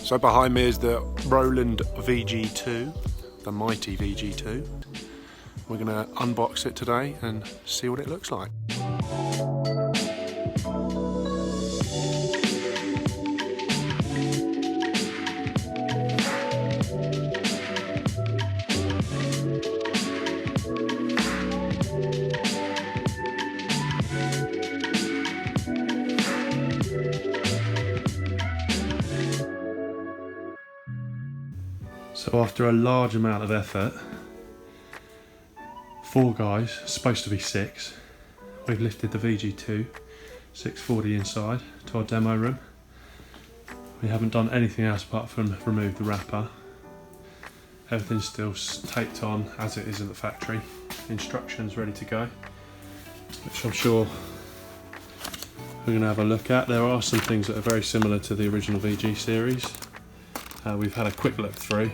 So behind me is the Roland VG2, the mighty VG2. We're going to unbox it today and see what it looks like. So after a large amount of effort, 4 guys, supposed to be 6, we've lifted the VG2 640 inside to our demo room. We haven't done anything else apart from remove the wrapper. Everything's still taped on as it is in the factory. Instructions ready to go, which I'm sure we're going to have a look at. There are some things that are very similar to the original VG series. We've had a quick look through.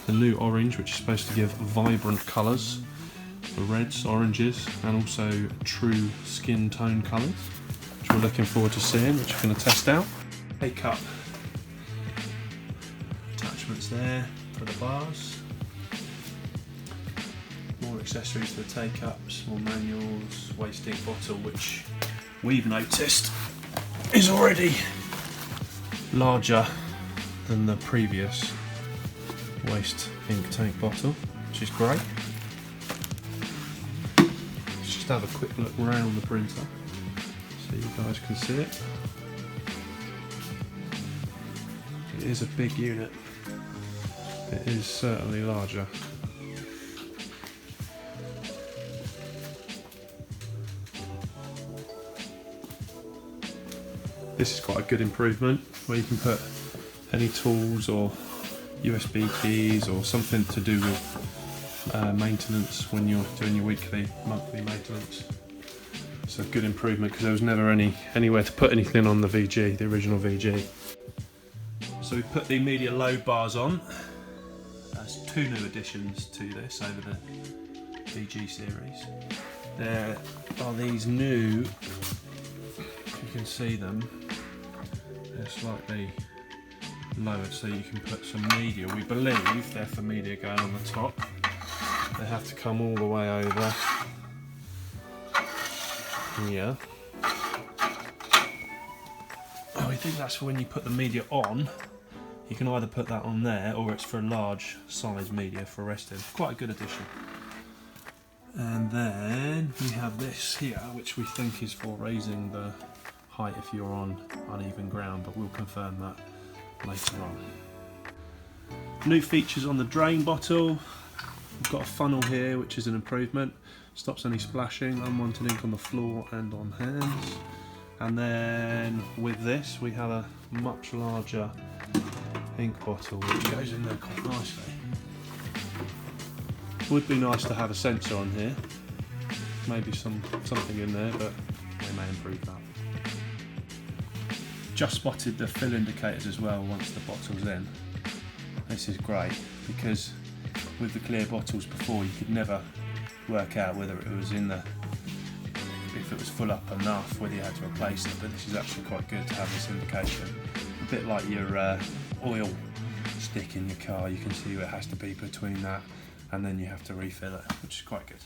The new orange, which is supposed to give vibrant colours, the reds, oranges, and also true skin tone colours, which we're looking forward to seeing, which we're going to test out. Take-up attachments there for the bars. More accessories for the take-ups, more manuals, waste ink bottle, which we've noticed is already larger than the previous waste ink tank bottle, which is great. Let's just have a quick look around the printer so you guys can see it. It is a big unit. It is certainly larger. This is quite a good improvement, where you can put any tools or USB keys or something to do with maintenance when you're doing your weekly, monthly maintenance. It's a good improvement because there was never anywhere to put anything on the VG, the original VG. So we put the immediate load bars on. There's 2 new additions to this over the VG series. There are these new, if you can see them, they're slightly lowered so you can put some media. We believe they're for media going on the top. They have to come all the way over here. Oh, we think that's for when you put the media on. You can either put that on there, or it's for a large size media for resting. Quite a good addition. And then we have this here, which we think is for raising the height if you're on uneven ground, but we'll confirm that later on. New features on the drain bottle. We've got a funnel here, which is an improvement. Stops any splashing, unwanted ink on the floor and on hands. And then with this, we have a much larger ink bottle, which goes in there quite nicely. Would be nice to have a sensor on here. Maybe something in there, but they may improve that. Just spotted the fill indicators as well once the bottle's in. This is great because with the clear bottles before you could never work out whether it was if it was full up enough, whether you had to replace it, but this is actually quite good to have this indication. A bit like your oil stick in your car, you can see where it has to be between that and then you have to refill it, which is quite good.